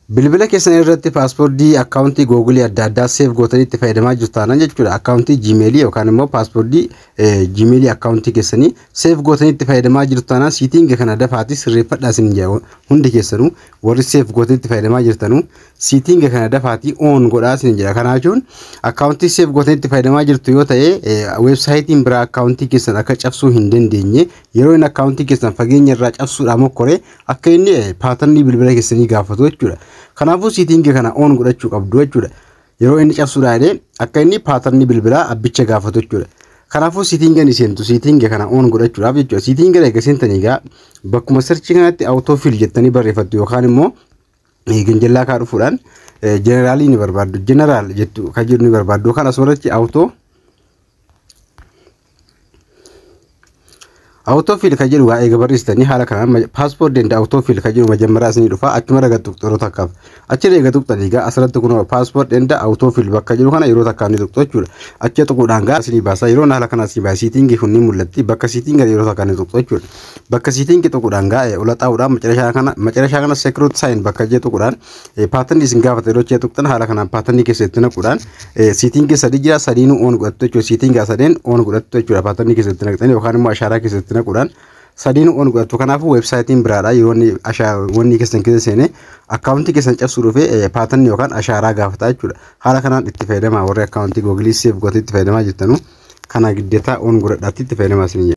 bilbila keessan irratti paaspoortii akkaawuntii Google adda addaa seef gootanii itti fayyadamaa jirtan jechuudha. Akkaawuntii Gmail yookaan immoo paaspoortii Gmail akkaawuntii keessanii seef gootanii itti fayyadamaa jirtan siitinga kana dafaati sirreeffadhaa isin jedhu hundi keessanuu warri seef gootanii itti fayyadamaa jirtanuu siitinga kana dafaati on godhaa isin jedha. Kana jechuun akkaawuntii seef gootanii itti fayyadamaa jirtu yoo ta'e weebsaayitiin biraa akkaawuntii keessan akka cabsuu hin dandeenye yeroo inni akkaawuntii keessan fageenya irraa cabsuudhaan mokkore akka inni paatarnii bilbila keessanii gaafatu jechuudha. Kanaafuu siitinga kana on godhachuu qabdu jechuudha. Yeroo inni cabsuudhaan akka inni paatarnii bilbilaa abbicha gaafatu jechuudha. Kanaafuu siitinga ni seentu siitinga kana on godhachuudhaaf jechuudha. Siitinga eega seentanii egaa bakkuma searchii kanatti autofill jettanii barreeffattu yookaan immoo ganjallaa kaa dhufuudhaan generaalii ni barbaaddu. Generaal jettu kan jedhu ni barbaaddu. Kan asirratti autofill kan jedhu eega barreessitanii haala kanaan paaspoortii denda autofill kan jedhu majammaraa isinii dhufa achuma ragattu yeroo takkaaf achi eega tuqxanii egaa asirratti kun paaspoortii denda autofill bakka jedhu kana yeroo takkaaf ni tuqxu jechuudha. Achi tuquudhaan gaa isinii baasa yeroo haala kanaa isinii baasa siitingi kun ni mul'atti bakka siitinga yeroo takkaaf ni tuqxu jechuudha. Bakka siitingi tuquudhaan gaa ula xaa'uudhaan macarashaa kana secret sign bakka jedhu tuquudhaan paatarnii isin gaafate yeroo achi tuqxan haala kanaan paatarnii keessatti naquudhaan siitingi sadii jira sadiinuu on godhattu jechuudha. Siitinga sadeen on godhattu jechuudha paatarnii keessatti naqxanii yookaan immoo ashaaraa keessatti naquudhaan sadiinuu on godhattu. Kanaafuu weebsaayitiin biraadha yeroo wanni keessan keessa seenee akkaawuntii keessan cabsuu dhufee paatarnii yookaan ashaaraa gaafata jechuudha. Haala kanaan itti fayyadamaa warri akkaawuntii Google seef gootanii itti fayyadamaa jirtanuu kana giddeetaa on godhadhaatti itti fayyadamaa isin